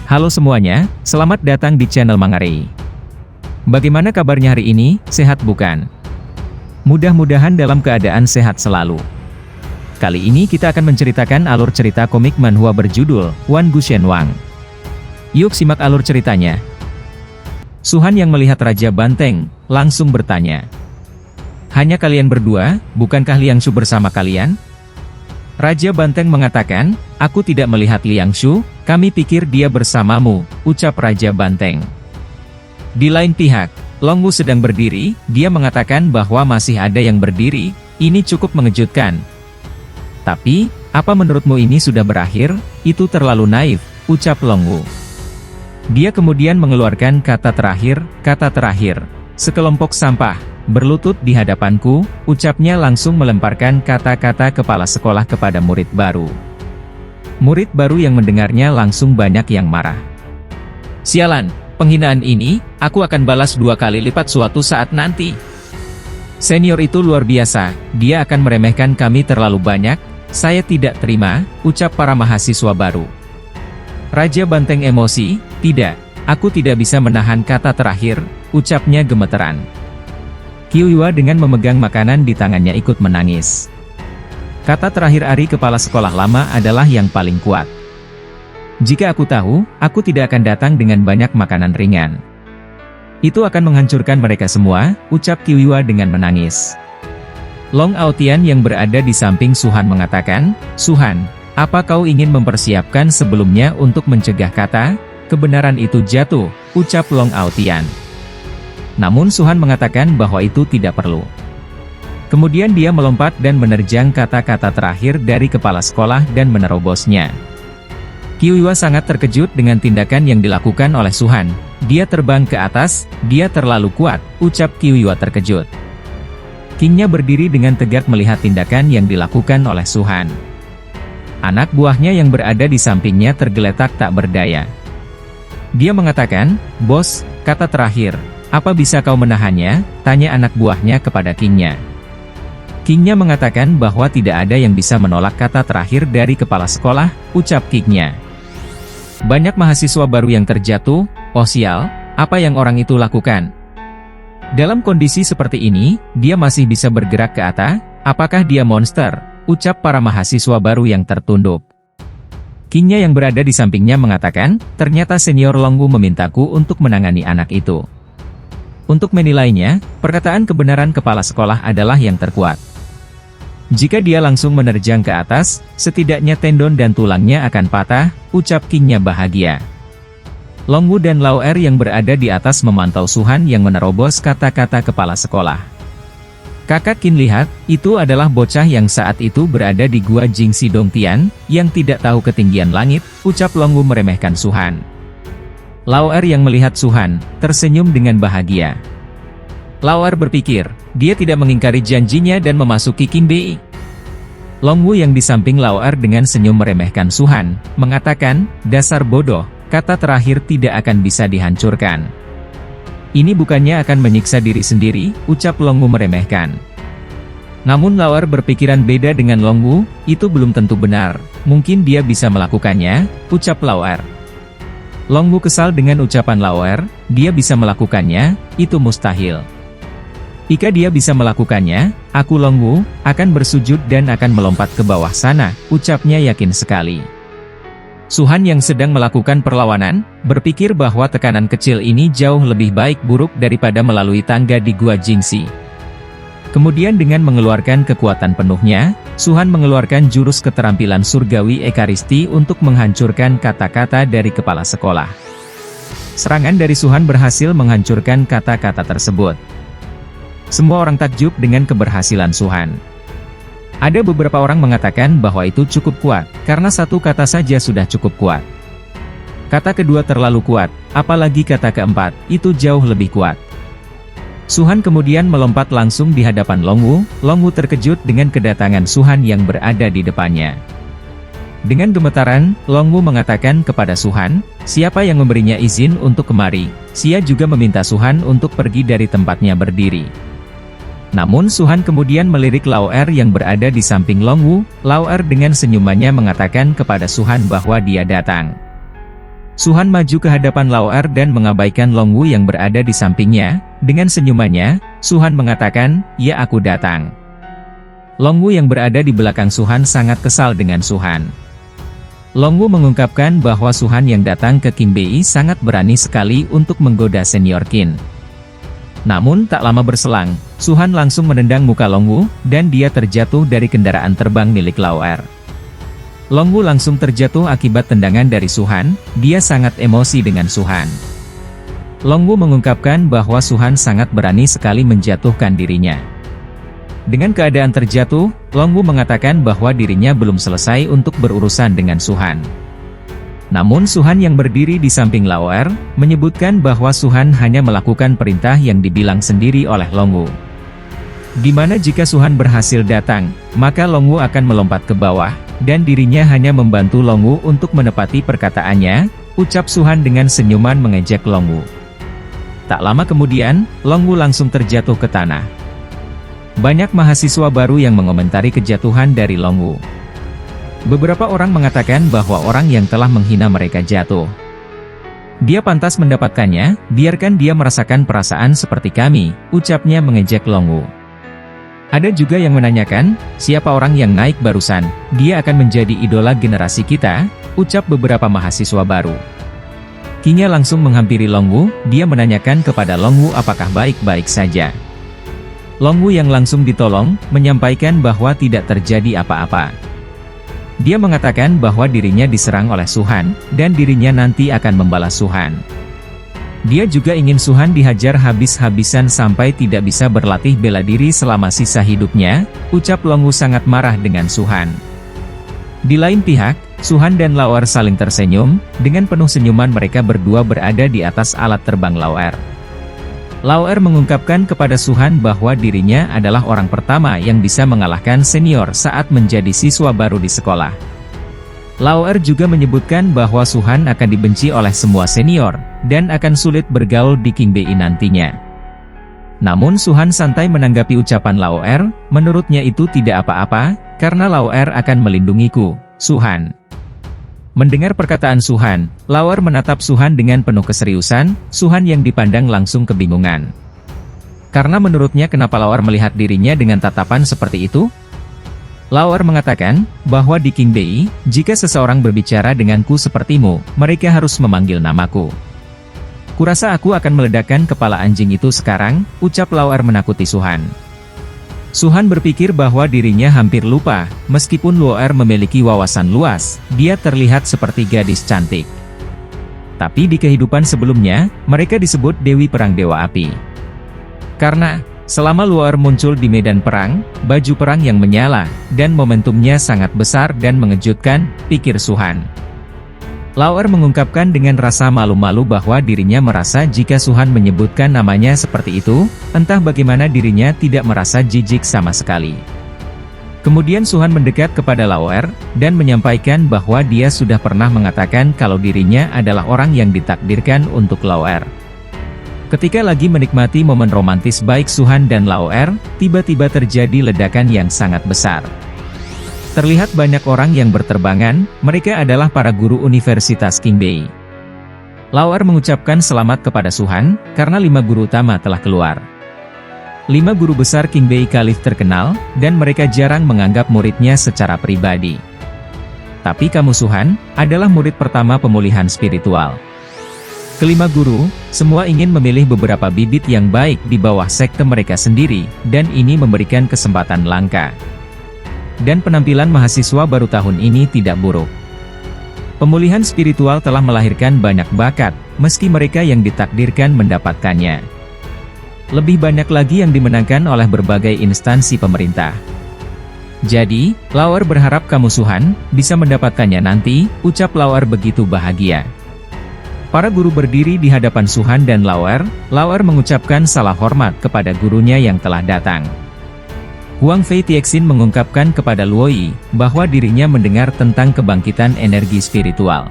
Halo semuanya, selamat datang di channel Mangare. Bagaimana kabarnya hari ini, sehat bukan? Mudah-mudahan dalam keadaan sehat selalu. Kali ini kita akan menceritakan alur cerita komik manhwa berjudul Wan Gu Shen Wang. Yuk simak alur ceritanya. Suhan yang melihat Raja Banteng, langsung bertanya. Hanya kalian berdua, bukankah Liang Shu bersama kalian? Raja Banteng mengatakan, aku tidak melihat Liang Shu, kami pikir dia bersamamu, ucap Raja Banteng. Di lain pihak, Long Wu sedang berdiri, dia mengatakan bahwa masih ada yang berdiri, ini cukup mengejutkan. Tapi, apa menurutmu ini sudah berakhir? Itu terlalu naif, ucap Long Wu. Dia kemudian mengeluarkan kata terakhir, sekelompok sampah, berlutut di hadapanku, ucapnya langsung melemparkan kata-kata kepala sekolah kepada murid baru. Murid baru yang mendengarnya langsung banyak yang marah. Sialan, penghinaan ini, aku akan balas 2 kali lipat suatu saat nanti. Senior itu luar biasa, dia akan meremehkan kami terlalu banyak, saya tidak terima, ucap para mahasiswa baru. Raja Banteng emosi, tidak, aku tidak bisa menahan kata terakhir, ucapnya gemeteran. Qiuhua dengan memegang makanan di tangannya ikut menangis. Kata terakhir Ari kepala sekolah lama adalah yang paling kuat. Jika aku tahu, aku tidak akan datang dengan banyak makanan ringan. Itu akan menghancurkan mereka semua, ucap Qiuhua dengan menangis. Long Aotian yang berada di samping Suhan mengatakan, Suhan, apa kau ingin mempersiapkan sebelumnya untuk mencegah kata kebenaran itu jatuh, ucap Long Aotian. Namun Suhan mengatakan bahwa itu tidak perlu. Kemudian dia melompat dan menerjang kata-kata terakhir dari kepala sekolah dan menerobosnya. Qiuhua sangat terkejut dengan tindakan yang dilakukan oleh Suhan. Dia terbang ke atas, dia terlalu kuat, ucap Qiuhua terkejut. Kingnya berdiri dengan tegak melihat tindakan yang dilakukan oleh Suhan. Anak buahnya yang berada di sampingnya tergeletak tak berdaya. Dia mengatakan, bos, kata terakhir. Apa bisa kau menahannya? Tanya anak buahnya kepada Kingnya. Kingnya mengatakan bahwa tidak ada yang bisa menolak kata terakhir dari kepala sekolah, ucap Kingnya. Banyak mahasiswa baru yang terjatuh, oh sial, apa yang orang itu lakukan? Dalam kondisi seperti ini, dia masih bisa bergerak ke atas, apakah dia monster? Ucap para mahasiswa baru yang tertunduk. Kingnya yang berada di sampingnya mengatakan, ternyata senior Long Wu memintaku untuk menangani anak itu. Untuk menilainya, perkataan kebenaran kepala sekolah adalah yang terkuat. Jika dia langsung menerjang ke atas, setidaknya tendon dan tulangnya akan patah, ucap Kingnya bahagia. Long Wu dan Lao Er yang berada di atas memantau Suhan yang menerobos kata-kata kepala sekolah. Kakak Qin lihat, itu adalah bocah yang saat itu berada di gua Jingxi Dongtian, yang tidak tahu ketinggian langit, ucap Long Wu meremehkan Suhan. Lao Er yang melihat Suhan, tersenyum dengan bahagia. Lao Er berpikir, dia tidak mengingkari janjinya dan memasuki Qinbei. Long Wu yang di samping Lao Er dengan senyum meremehkan Suhan, mengatakan, dasar bodoh, kata terakhir tidak akan bisa dihancurkan. Ini bukannya akan menyiksa diri sendiri, ucap Long Wu meremehkan. Namun Lao Er berpikiran beda dengan Long Wu, itu belum tentu benar, mungkin dia bisa melakukannya, ucap Lao Er. Long Wu kesal dengan ucapan Lao Er, dia bisa melakukannya, itu mustahil. Jika dia bisa melakukannya, aku Long Wu, akan bersujud dan akan melompat ke bawah sana, ucapnya yakin sekali. Suhan yang sedang melakukan perlawanan, berpikir bahwa tekanan kecil ini jauh lebih baik buruk daripada melalui tangga di gua Jingxi. Kemudian dengan mengeluarkan kekuatan penuhnya, Suhan mengeluarkan jurus keterampilan surgawi Ekaristi untuk menghancurkan kata-kata dari kepala sekolah. Serangan dari Suhan berhasil menghancurkan kata-kata tersebut. Semua orang takjub dengan keberhasilan Suhan. Ada beberapa orang mengatakan bahwa itu cukup kuat, karena satu kata saja sudah cukup kuat. Kata kedua terlalu kuat, apalagi kata keempat, itu jauh lebih kuat. Suhan kemudian melompat langsung di hadapan Long Wu. Long Wu terkejut dengan kedatangan Suhan yang berada di depannya. Dengan gemetaran, Long Wu mengatakan kepada Suhan, siapa yang memberinya izin untuk kemari? Dia juga meminta Suhan untuk pergi dari tempatnya berdiri. Namun Suhan kemudian melirik Lao Er yang berada di samping Long Wu. Lao Er dengan senyumannya mengatakan kepada Suhan bahwa dia datang. Suhan maju ke hadapan Lao Er dan mengabaikan Long Wu yang berada di sampingnya. Dengan senyumannya, Suhan mengatakan, "Ya, aku datang." Long Wu yang berada di belakang Suhan sangat kesal dengan Suhan. Long Wu mengungkapkan bahwa Suhan yang datang ke Qing Bei sangat berani sekali untuk menggoda senior Qin. Namun tak lama berselang, Suhan langsung menendang muka Long Wu, dan dia terjatuh dari kendaraan terbang milik Lao Er. Long Wu langsung terjatuh akibat tendangan dari Suhan. Dia sangat emosi dengan Suhan. Long Wu mengungkapkan bahwa Suhan sangat berani sekali menjatuhkan dirinya. Dengan keadaan terjatuh, Long Wu mengatakan bahwa dirinya belum selesai untuk berurusan dengan Suhan. Namun Suhan yang berdiri di samping Lao Er, menyebutkan bahwa Suhan hanya melakukan perintah yang dibilang sendiri oleh Long Wu. Di mana jika Suhan berhasil datang, maka Long Wu akan melompat ke bawah, dan dirinya hanya membantu Long Wu untuk menepati perkataannya, ucap Suhan dengan senyuman mengejek Long Wu. Tak lama kemudian, Long Wu langsung terjatuh ke tanah. Banyak mahasiswa baru yang mengomentari kejatuhan dari Long Wu. Beberapa orang mengatakan bahwa orang yang telah menghina mereka jatuh. Dia pantas mendapatkannya, biarkan dia merasakan perasaan seperti kami, ucapnya mengejek Long Wu. Ada juga yang menanyakan, siapa orang yang naik barusan, dia akan menjadi idola generasi kita, ucap beberapa mahasiswa baru. Qingya langsung menghampiri Long Wu, dia menanyakan kepada Long Wu apakah baik-baik saja. Long Wu yang langsung ditolong, menyampaikan bahwa tidak terjadi apa-apa. Dia mengatakan bahwa dirinya diserang oleh Suhan, dan dirinya nanti akan membalas Suhan. Dia juga ingin Suhan dihajar habis-habisan sampai tidak bisa berlatih bela diri selama sisa hidupnya, ucap Long Wu sangat marah dengan Suhan. Di lain pihak, Suhan dan Lao Er saling tersenyum, dengan penuh senyuman mereka berdua berada di atas alat terbang Lao Er. Lao Er mengungkapkan kepada Suhan bahwa dirinya adalah orang pertama yang bisa mengalahkan senior saat menjadi siswa baru di sekolah. Lao Er juga menyebutkan bahwa Suhan akan dibenci oleh semua senior, dan akan sulit bergaul di Qing Bei nantinya. Namun Suhan santai menanggapi ucapan Lao Er, menurutnya itu tidak apa-apa, karena Lao Er akan melindungiku, Suhan. Mendengar perkataan Suhan, Lao Er menatap Suhan dengan penuh keseriusan. Suhan yang dipandang langsung kebingungan. Karena menurutnya kenapa Lao Er melihat dirinya dengan tatapan seperti itu? Lao Er mengatakan, bahwa di Qing Bei, jika seseorang berbicara denganku sepertimu, mereka harus memanggil namaku. Kurasa aku akan meledakkan kepala anjing itu sekarang, ucap Lao Er menakuti Suhan. Suhan berpikir bahwa dirinya hampir lupa, meskipun Lao Er memiliki wawasan luas, dia terlihat seperti gadis cantik. Tapi di kehidupan sebelumnya, mereka disebut Dewi Perang Dewa Api. Karena selama Lao Er muncul di medan perang, baju perang yang menyala, dan momentumnya sangat besar dan mengejutkan, pikir Suhan. Lao Er mengungkapkan dengan rasa malu-malu bahwa dirinya merasa jika Suhan menyebutkan namanya seperti itu, entah bagaimana dirinya tidak merasa jijik sama sekali. Kemudian Suhan mendekat kepada Lao Er, dan menyampaikan bahwa dia sudah pernah mengatakan kalau dirinya adalah orang yang ditakdirkan untuk Lao Er. Ketika lagi menikmati momen romantis baik Suhan dan Lao Er, tiba-tiba terjadi ledakan yang sangat besar. Terlihat banyak orang yang berterbangan, mereka adalah para guru Universitas Qing Bei. Lao Er mengucapkan selamat kepada Suhan, karena 5 guru utama telah keluar. 5 guru besar Qing Bei Khalif terkenal, dan mereka jarang menganggap muridnya secara pribadi. Tapi kamu Suhan, adalah murid pertama pemulihan spiritual. Kelima guru, semua ingin memilih beberapa bibit yang baik di bawah sekte mereka sendiri, dan ini memberikan kesempatan langka. Dan penampilan mahasiswa baru tahun ini tidak buruk. Pemulihan spiritual telah melahirkan banyak bakat, meski mereka yang ditakdirkan mendapatkannya. Lebih banyak lagi yang dimenangkan oleh berbagai instansi pemerintah. Jadi, Lao Er berharap kamu Suhan, bisa mendapatkannya nanti, ucap Lao Er begitu bahagia. Para guru berdiri di hadapan Suhan dan Lao Er mengucapkan salam hormat kepada gurunya yang telah datang. Huang Fei Tiexin mengungkapkan kepada Luoyi, bahwa dirinya mendengar tentang kebangkitan energi spiritual.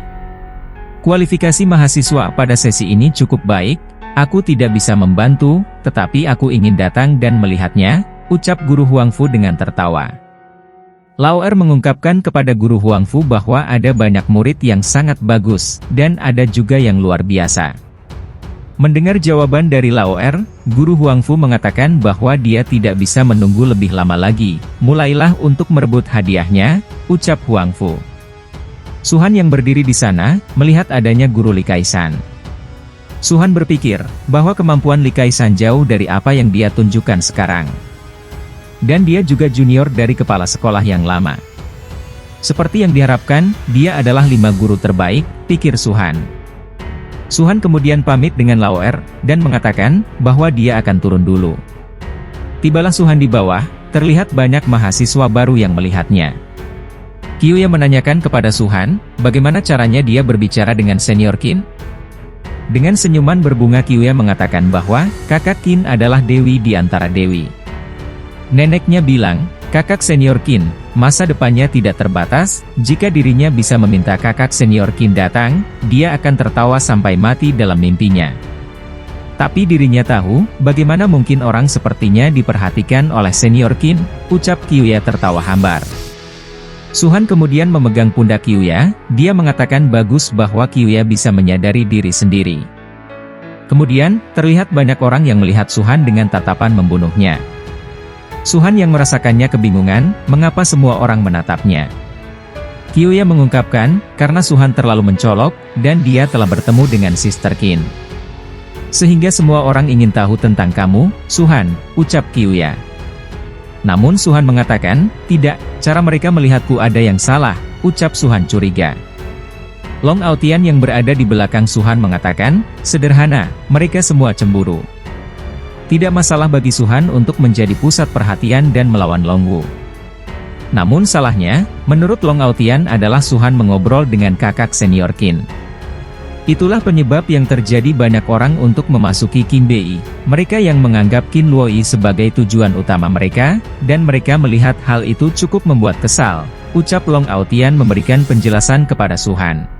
Kualifikasi mahasiswa pada sesi ini cukup baik, aku tidak bisa membantu, tetapi aku ingin datang dan melihatnya, ucap guru Huang Fu dengan tertawa. Lao Er mengungkapkan kepada guru Huang Fu bahwa ada banyak murid yang sangat bagus, dan ada juga yang luar biasa. Mendengar jawaban dari Lao Er, guru Huang Fu mengatakan bahwa dia tidak bisa menunggu lebih lama lagi. Mulailah untuk merebut hadiahnya, ucap Huang Fu. Su Han yang berdiri di sana, melihat adanya guru Li Kaisan. Su Han berpikir, bahwa kemampuan Li Kaisan jauh dari apa yang dia tunjukkan sekarang. Dan dia juga junior dari kepala sekolah yang lama. Seperti yang diharapkan, dia adalah 5 guru terbaik, pikir Su Han. Su Han kemudian pamit dengan Lao Er, dan mengatakan, bahwa dia akan turun dulu. Tibalah Su Han di bawah, terlihat banyak mahasiswa baru yang melihatnya. Qiuya menanyakan kepada Su Han, bagaimana caranya dia berbicara dengan senior Qin? Dengan senyuman berbunga Qiuya mengatakan bahwa, kakak Qin adalah dewi di antara dewi. Neneknya bilang, kakak senior Qin, masa depannya tidak terbatas, jika dirinya bisa meminta kakak senior Qin datang, dia akan tertawa sampai mati dalam mimpinya. Tapi dirinya tahu, bagaimana mungkin orang sepertinya diperhatikan oleh senior Qin, ucap Qiuya tertawa hambar. Su Han kemudian memegang pundak Qiuya, dia mengatakan bagus bahwa Qiuya bisa menyadari diri sendiri. Kemudian, terlihat banyak orang yang melihat Su Han dengan tatapan membunuhnya. Su Han yang merasakannya kebingungan, mengapa semua orang menatapnya. Qiuya mengungkapkan, karena Su Han terlalu mencolok, dan dia telah bertemu dengan Sister Qin. Sehingga semua orang ingin tahu tentang kamu, Su Han, ucap Qiuya. Namun Su Han mengatakan, tidak, cara mereka melihatku ada yang salah, ucap Su Han curiga. Long Aotian yang berada di belakang Su Han mengatakan, sederhana, mereka semua cemburu. Tidak masalah bagi Su Han untuk menjadi pusat perhatian dan melawan Long Wu. Namun salahnya, menurut Long Aotian adalah Su Han mengobrol dengan kakak senior Qin. Itulah penyebab yang terjadi banyak orang untuk memasuki Qin Bei. Mereka yang menganggap Qin Luoyi sebagai tujuan utama mereka, dan mereka melihat hal itu cukup membuat kesal, ucap Long Aotian memberikan penjelasan kepada Su Han.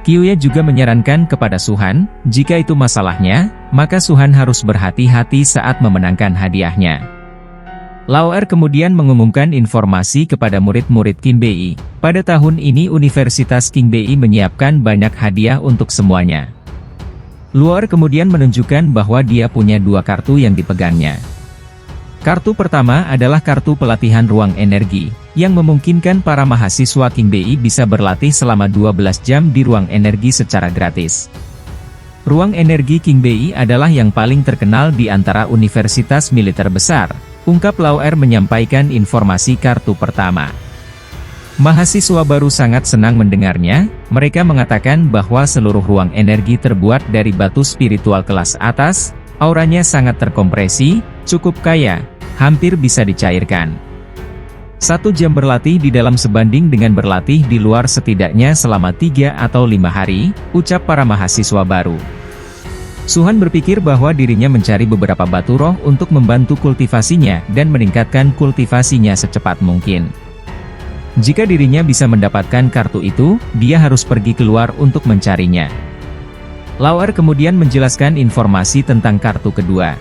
Qiuya juga menyarankan kepada Su Han, jika itu masalahnya, maka Su Han harus berhati-hati saat memenangkan hadiahnya. Lao Er kemudian mengumumkan informasi kepada murid-murid Qin Bei. Pada tahun ini Universitas Qin Bei menyiapkan banyak hadiah untuk semuanya. Lao Er kemudian menunjukkan bahwa dia punya 2 kartu yang dipegangnya. Kartu pertama adalah kartu pelatihan ruang energi, yang memungkinkan para mahasiswa Qin Bei bisa berlatih selama 12 jam di ruang energi secara gratis. Ruang energi Qin Bei adalah yang paling terkenal di antara universitas militer besar, ungkap Lao Er menyampaikan informasi kartu pertama. Mahasiswa baru sangat senang mendengarnya, mereka mengatakan bahwa seluruh ruang energi terbuat dari batu spiritual kelas atas, auranya sangat terkompresi, cukup kaya, hampir bisa dicairkan. 1 jam berlatih di dalam sebanding dengan berlatih di luar setidaknya selama 3 atau 5 hari, ucap para mahasiswa baru. Su Han berpikir bahwa dirinya mencari beberapa batu roh untuk membantu kultivasinya dan meningkatkan kultivasinya secepat mungkin. Jika dirinya bisa mendapatkan kartu itu, dia harus pergi keluar untuk mencarinya. Lao Er kemudian menjelaskan informasi tentang kartu kedua.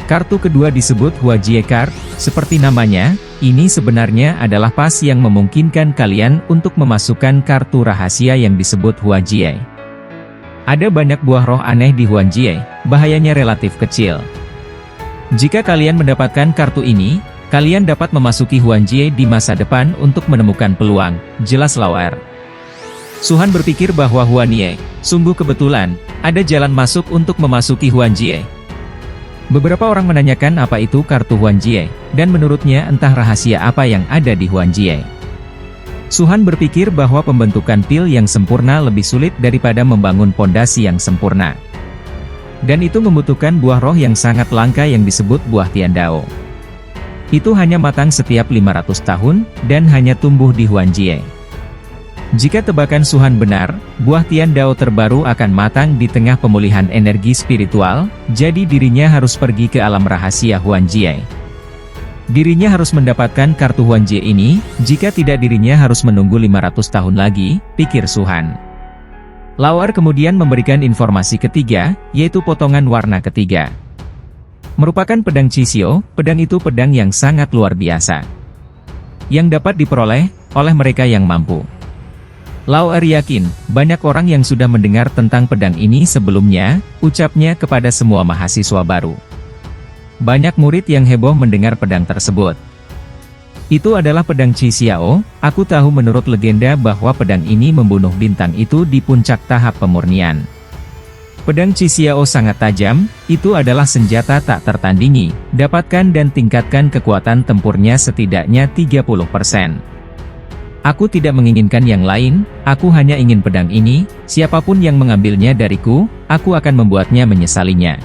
Kartu kedua disebut Huajie Card, seperti namanya, ini sebenarnya adalah pas yang memungkinkan kalian untuk memasukkan kartu rahasia yang disebut Huajie. Ada banyak buah roh aneh di Huajie, bahayanya relatif kecil. Jika kalian mendapatkan kartu ini, kalian dapat memasuki Huajie di masa depan untuk menemukan peluang, jelas Lao Er. Su Han berpikir bahwa Huajie, sungguh kebetulan, ada jalan masuk untuk memasuki Huajie. Beberapa orang menanyakan apa itu kartu Huajie, dan menurutnya entah rahasia apa yang ada di Huajie. Su Han berpikir bahwa pembentukan pil yang sempurna lebih sulit daripada membangun pondasi yang sempurna. Dan itu membutuhkan buah roh yang sangat langka yang disebut buah Tiandao. Itu hanya matang setiap 500 tahun, dan hanya tumbuh di Huajie. Jika tebakan Su Han benar, buah Tiandao terbaru akan matang di tengah pemulihan energi spiritual, jadi dirinya harus pergi ke alam rahasia Huajie. Dirinya harus mendapatkan kartu Huajie ini, jika tidak dirinya harus menunggu 500 tahun lagi, pikir Su Han. Lao Er kemudian memberikan informasi ketiga, yaitu potongan warna ketiga. Merupakan pedang Chisio, pedang itu pedang yang sangat luar biasa. yang dapat diperoleh oleh mereka yang mampu. Lao Er yakin, banyak orang yang sudah mendengar tentang pedang ini sebelumnya, ucapnya kepada semua mahasiswa baru. Banyak murid yang heboh mendengar pedang tersebut. Itu adalah pedang Qi Xiao, aku tahu menurut legenda bahwa pedang ini membunuh bintang itu di puncak tahap pemurnian. Pedang Qi Xiao sangat tajam, itu adalah senjata tak tertandingi, dapatkan dan tingkatkan kekuatan tempurnya setidaknya 30%. Aku tidak menginginkan yang lain, aku hanya ingin pedang ini, siapapun yang mengambilnya dariku, aku akan membuatnya menyesalinya.